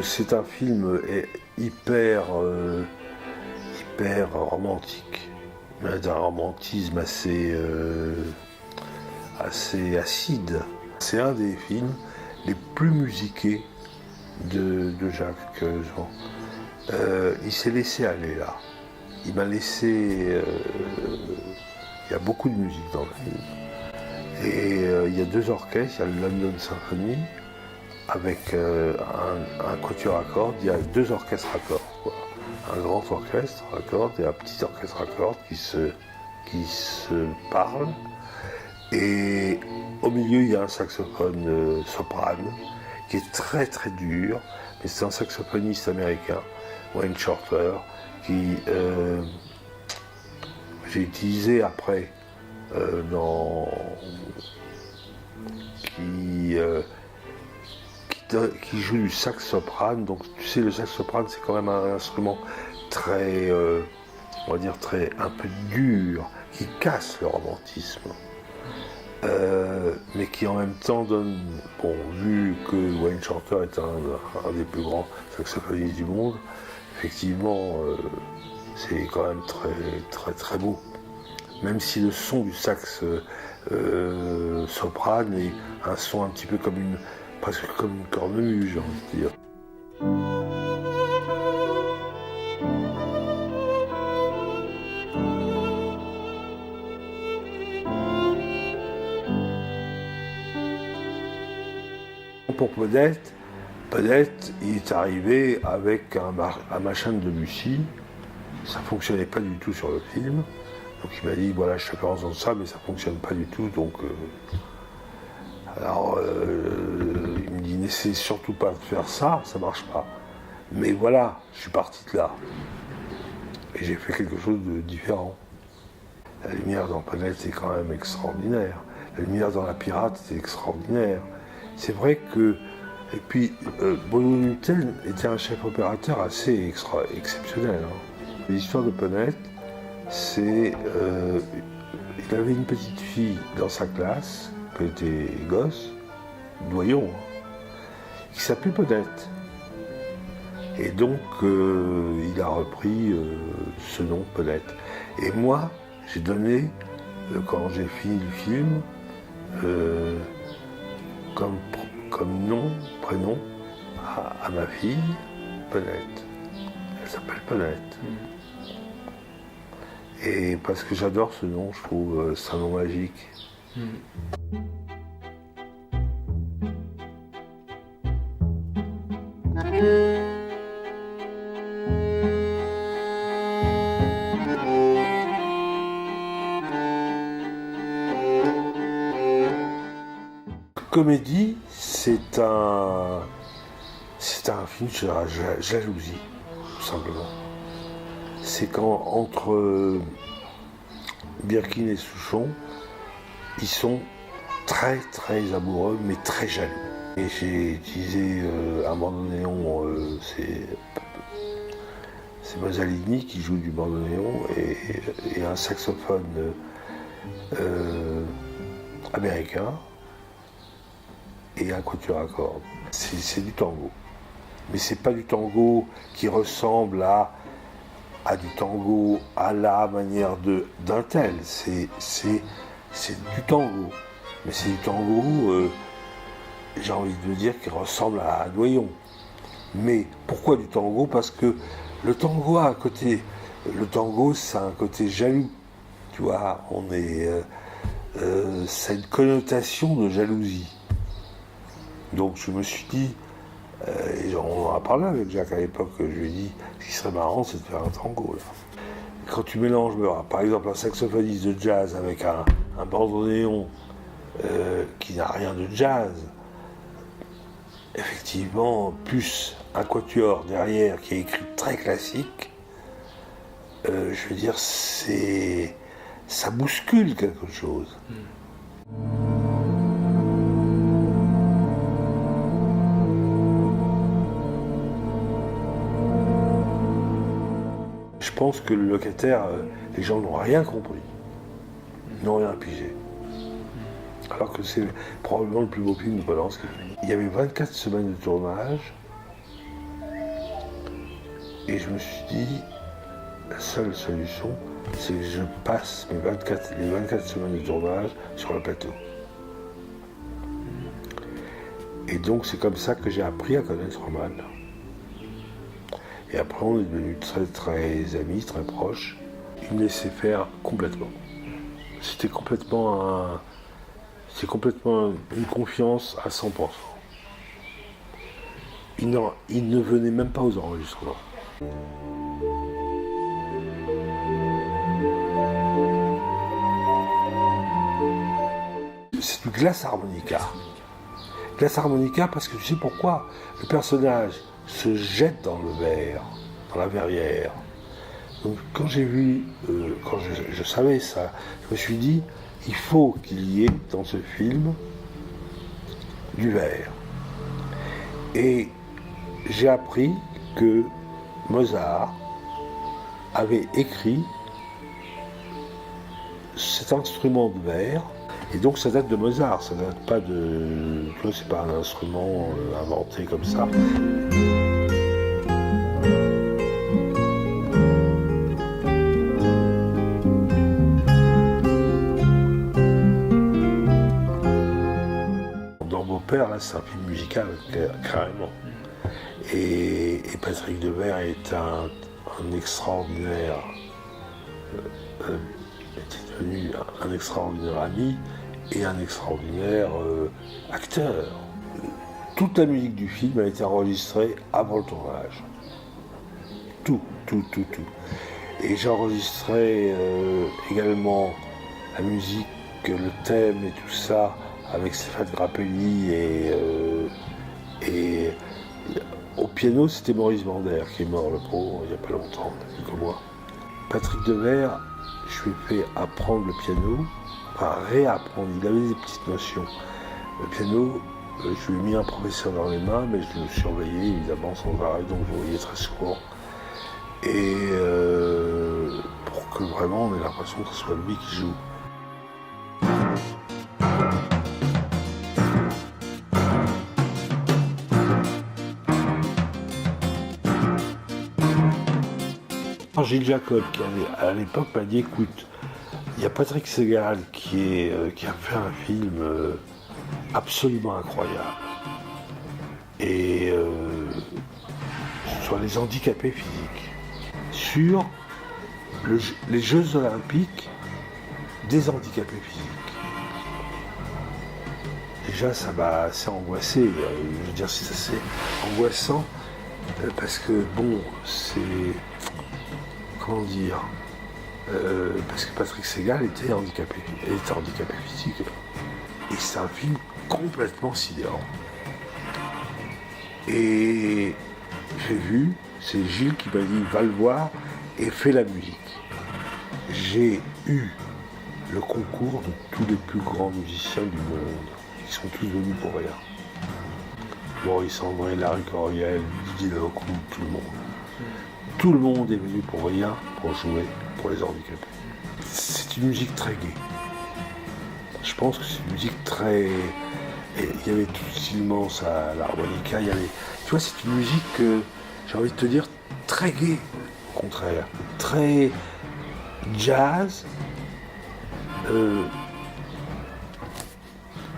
C'est un film hyper romantique, mais d'un romantisme assez acide. C'est un des films les plus musiqués de Jacques Jean. Il s'est laissé aller là. Il m'a laissé... il y a beaucoup de musique dans le film. Et il y a deux orchestres, il y a le London Symphony avec un quatuor à cordes, il y a deux orchestres à cordes, quoi. Un grand orchestre à cordes et un petit orchestre à cordes qui se parlent. Et au milieu, il y a un saxophone soprano qui est très très dur, mais c'est un saxophoniste américain, Wayne Shorter, qui j'ai utilisé après qui joue du sax soprane. Donc tu sais, le sax soprane, c'est quand même un instrument très, on va dire, un peu dur, qui casse le romantisme. Mais qui en même temps donne, bon, vu que Wayne Shorter est un des plus grands saxophonistes du monde, effectivement, c'est quand même très très très beau. Même si le son du sax soprane est un son un petit peu presque comme une cornemuse, j'ai envie de dire. Pour Pedette, il est arrivé avec un machin de Debussy. Ça ne fonctionnait pas du tout sur le film. Donc il m'a dit, voilà, je te fais entendre ça, mais ça ne fonctionne pas du tout. Donc, il me dit, n'essaie surtout pas de faire ça, ça ne marche pas. Mais voilà, je suis parti de là. Et j'ai fait quelque chose de différent. La lumière dans Pedette est quand même extraordinaire. La lumière dans La Pirate, c'est extraordinaire. C'est vrai que... Et puis, Bruno Nutel était un chef opérateur assez exceptionnel. L'histoire de Pedette, c'est... il avait une petite fille dans sa classe, qui était gosse, doyon, qui s'appelait Pedette. Et donc, il a repris ce nom, Pedette. Et moi, j'ai donné, quand j'ai fini le film, comme nom, prénom, à ma fille, Pedette. Elle s'appelle Pedette. Et parce que j'adore ce nom, je trouve c'est un nom magique. Comédie, c'est un film sur la jalousie, tout simplement. C'est quand entre Birkin et Souchon, ils sont très très amoureux, mais très jaloux. Et j'ai utilisé un bandoneon, c'est Masalini qui joue du bandoneon, et un saxophone américain, et un quatuor à cordes. C'est du tango. Mais c'est pas du tango qui ressemble à du tango à la manière d'un tel. C'est du tango. Mais c'est du tango, j'ai envie de dire, qui ressemble à un doyon. Mais pourquoi du tango? Parce que le tango a un côté... Le tango, c'est un côté jaloux. Tu vois, ça a une connotation de jalousie. Donc je me suis dit, et on en a parlé avec Jacques à l'époque, je lui ai dit, ce qui serait marrant, c'est de faire un tango là. Quand tu mélanges, par exemple, un saxophoniste de jazz avec un bandoneon qui n'a rien de jazz, effectivement, plus un quatuor derrière qui est écrit très classique, je veux dire, ça bouscule quelque chose. Je pense que le locataire, les gens n'ont rien compris, n'ont rien pigé. Alors que c'est probablement le plus beau film de Polanski. Il y avait 24 semaines de tournage, Et je me suis dit, la seule solution, c'est que je passe les 24 semaines de tournage sur le plateau. Et donc c'est comme ça que j'ai appris à connaître Roman. Et après on est devenus très très amis, très proches. Il me laissait faire complètement. C'était complètement une confiance à 100%. Il ne venait même pas aux enregistrements. C'est du glace harmonica. Glace harmonica parce que tu sais pourquoi? Le personnage se jette dans le verre, dans la verrière. Donc quand j'ai vu, quand je savais ça, je me suis dit, il faut qu'il y ait dans ce film du verre. Et j'ai appris que Mozart avait écrit cet instrument de verre. Et donc ça date de Mozart, ça date pas de... c'est pas un instrument inventé comme ça. Dans Beau-Père, là, c'est un film musical, carrément. Et Patrick Devers est un extraordinaire... était devenu un extraordinaire ami et un extraordinaire acteur. Toute la musique du film a été enregistrée avant le tournage. Tout. Et j'ai enregistré également la musique, le thème et tout ça avec Stéphane Grappelli et au piano c'était Maurice Bander qui est mort, le pauvre, il n'y a pas longtemps, quelques mois. Patrick Devers, je lui ai fait apprendre le piano, enfin réapprendre, il avait des petites notions. Le piano, je lui ai mis un professeur dans les mains, mais je le surveillais évidemment sans arrêt, donc je le voyais très souvent. Et pour que vraiment on ait l'impression que ce soit lui qui joue. Gilles Jacob, qui à l'époque m'a dit, écoute, il y a Patrick Segal qui a fait un film absolument incroyable. Et sur les handicapés physiques. Sur les Jeux Olympiques des handicapés physiques. Déjà, ça m'a assez angoissé. Je veux dire, c'est assez angoissant parce que, bon, c'est... Comment dire, parce que Patrick Segal était handicapé physique. Et c'est un film complètement sidérant. Et j'ai vu, c'est Gilles qui m'a dit, va le voir et fais la musique. J'ai eu le concours de tous les plus grands musiciens du monde, qui sont tous venus pour rien. Maurice André, Larry Coryell, Didier Lecoq, tout le monde. Tout le monde est venu pour rien, pour jouer pour les handicapés. C'est une musique très gaie. Je pense que c'est une musique très... Et il y avait tout Silmans à l'harmonica, il y avait... Tu vois, c'est une musique, j'ai envie de te dire, très gaie, au contraire. Très jazz,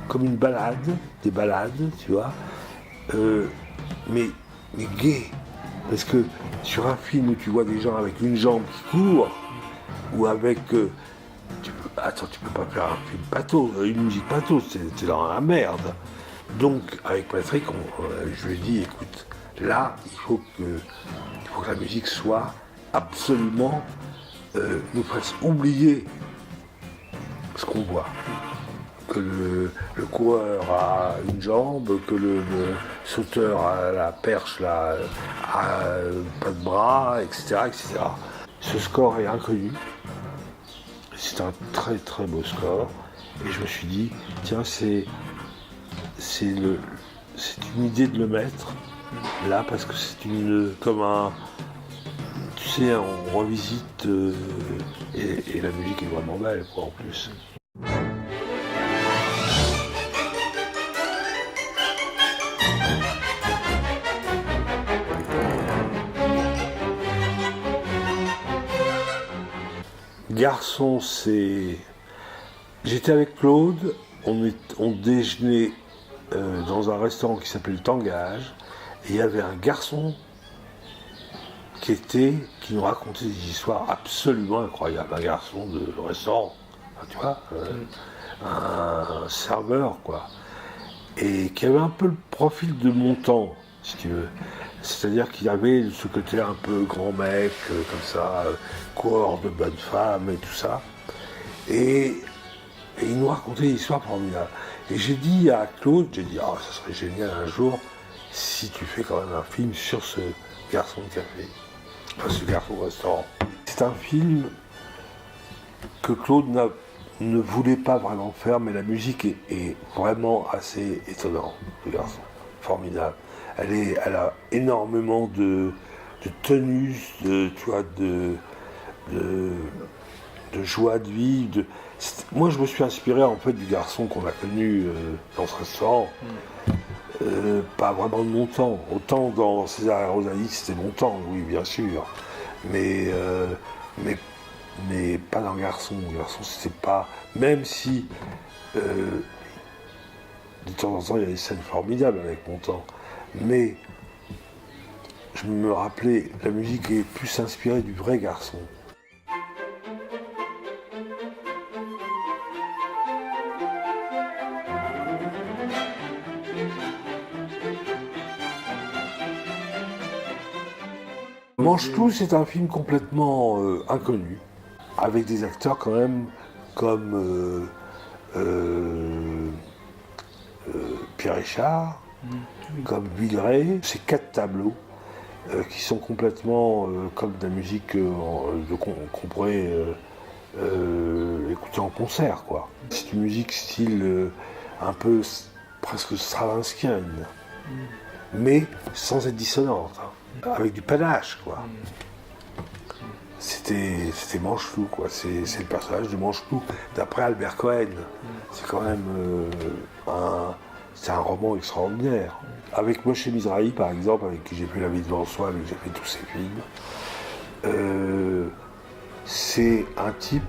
comme une balade, des balades, tu vois, mais gaie. Parce que sur un film où tu vois des gens avec une jambe qui court, ou avec... tu peux pas faire un film pathos, une musique pathos, t'es dans la merde. Donc, avec Patrick, je lui ai dit, écoute, là, il faut que la musique soit absolument... nous fasse oublier ce qu'on voit. Que le coureur a une jambe, que le sauteur a la perche, là, a pas de bras, etc., etc. Ce score est inconnu. C'est un très très beau score. Et je me suis dit, tiens, c'est une idée de le mettre là, parce que c'est comme un... Tu sais, on revisite et la musique est vraiment belle, quoi, en plus. Garçon, c'est... J'étais avec Claude, on déjeunait dans un restaurant qui s'appelle Tangage, et il y avait un garçon qui nous racontait des histoires absolument incroyables. Un garçon de restaurant, tu vois, un serveur, quoi. Et qui avait un peu le profil de mon temps, si tu veux. C'est-à-dire qu'il avait ce côté un peu grand mec, comme ça, cohort de bonnes femmes et tout ça. Et il nous racontait des histoires formidables. Et j'ai dit à Claude, ça serait génial un jour si tu fais quand même un film sur ce garçon de café, enfin ce garçon de restaurant. C'est un film que Claude ne voulait pas vraiment faire, mais la musique est vraiment assez étonnante, le garçon, formidable. Elle a énormément de tenus, de joie de vivre. Moi, je me suis inspiré en fait du garçon qu'on a connu dans ce restaurant. Pas vraiment de mon temps. Autant dans César et Rosalie, c'était mon temps, oui, bien sûr. Mais pas dans Garçon. Garçon, c'était pas... Même si, de temps en temps, il y a des scènes formidables avec mon temps. Mais, je me rappelais, la musique est plus inspirée du vrai garçon. Mange-tout, c'est un film complètement inconnu, avec des acteurs quand même comme Pierre Richard, comme Villeray. C'est 4 tableaux qui sont complètement comme de la musique qu'on pourrait écouter en concert, quoi. C'est une musique style un peu presque stravinskienne, mais sans être dissonante, hein, avec du panache, quoi. C'était Mancheville, quoi. C'est le personnage de Mancheville, d'après Albert Cohen. C'est quand même c'est un roman extraordinaire. Avec Moshe Mizrahi, par exemple, avec qui j'ai fait La vie devant soi, avec qui j'ai fait tous ces films, c'est un type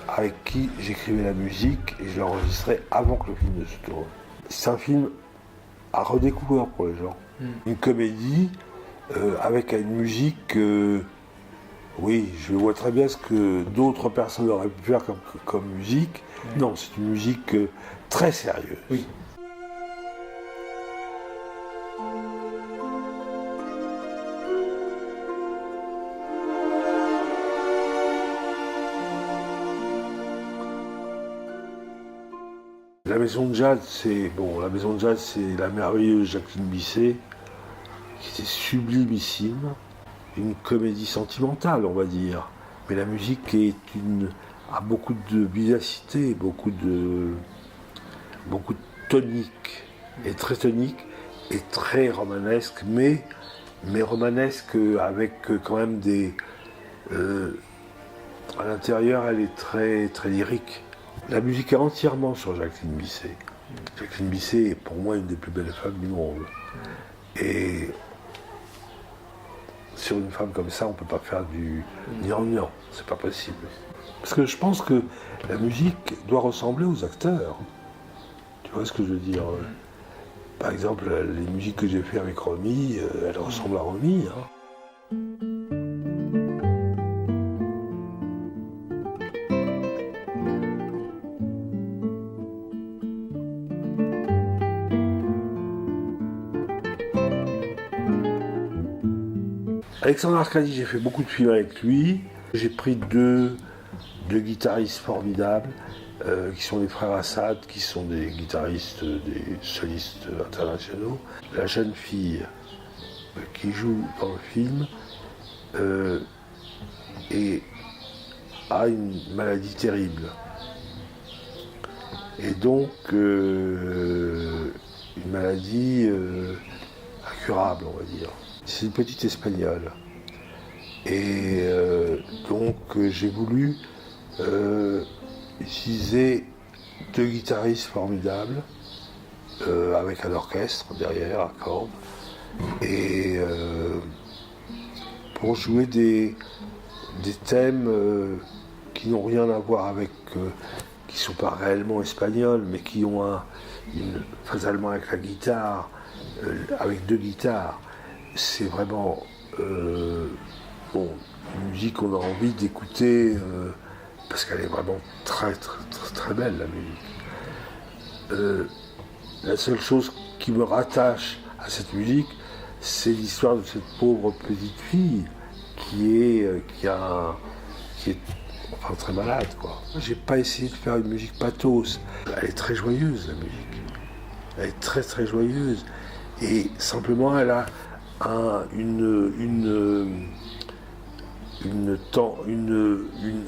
avec qui j'écrivais la musique et je l'enregistrais avant que le film ne se tourne. C'est un film à redécouvrir pour les gens. Une comédie avec une musique... oui, je vois très bien ce que d'autres personnes auraient pu faire comme musique. Non, c'est une musique très sérieuse. Oui. La Maison de Jade, c'est la merveilleuse Jacqueline Bisset, qui était sublimissime. Une comédie sentimentale, on va dire. Mais la musique a beaucoup de vivacité, beaucoup de tonique, et très romanesque, mais romanesque avec quand même à l'intérieur, elle est très, très lyrique. La musique est entièrement sur Jacqueline Bisset. Jacqueline Bisset est pour moi une des plus belles femmes du monde. Et sur une femme comme ça, on ne peut pas faire du gnangnan, c'est pas possible. Parce que je pense que la musique doit ressembler aux acteurs. Tu vois ce que je veux dire? Par exemple, les musiques que j'ai fait avec Romy, elles ressemblent à Romy. Hein. Alexandre Arcadi, j'ai fait beaucoup de films avec lui. J'ai pris deux guitaristes formidables, qui sont les frères Assad, qui sont des guitaristes, des solistes internationaux. La jeune fille qui joue dans le film a une maladie terrible. Et donc, une maladie incurable, on va dire. C'est une petite espagnole. Et donc j'ai voulu utiliser deux guitaristes formidables, avec un orchestre derrière, à cordes, et pour jouer des thèmes qui n'ont rien à voir avec, qui ne sont pas réellement espagnols, mais qui ont fatalement avec la guitare, avec 2 guitares. C'est vraiment une musique qu'on a envie d'écouter parce qu'elle est vraiment très, très, très, très belle, la musique. La seule chose qui me rattache à cette musique, c'est l'histoire de cette pauvre petite fille qui est enfin, très malade, quoi. J'ai pas essayé de faire une musique pathos. Elle est très joyeuse, la musique. Elle est très très joyeuse. Et simplement, elle a une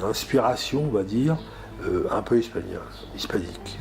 inspiration, on va dire, un peu hispanique.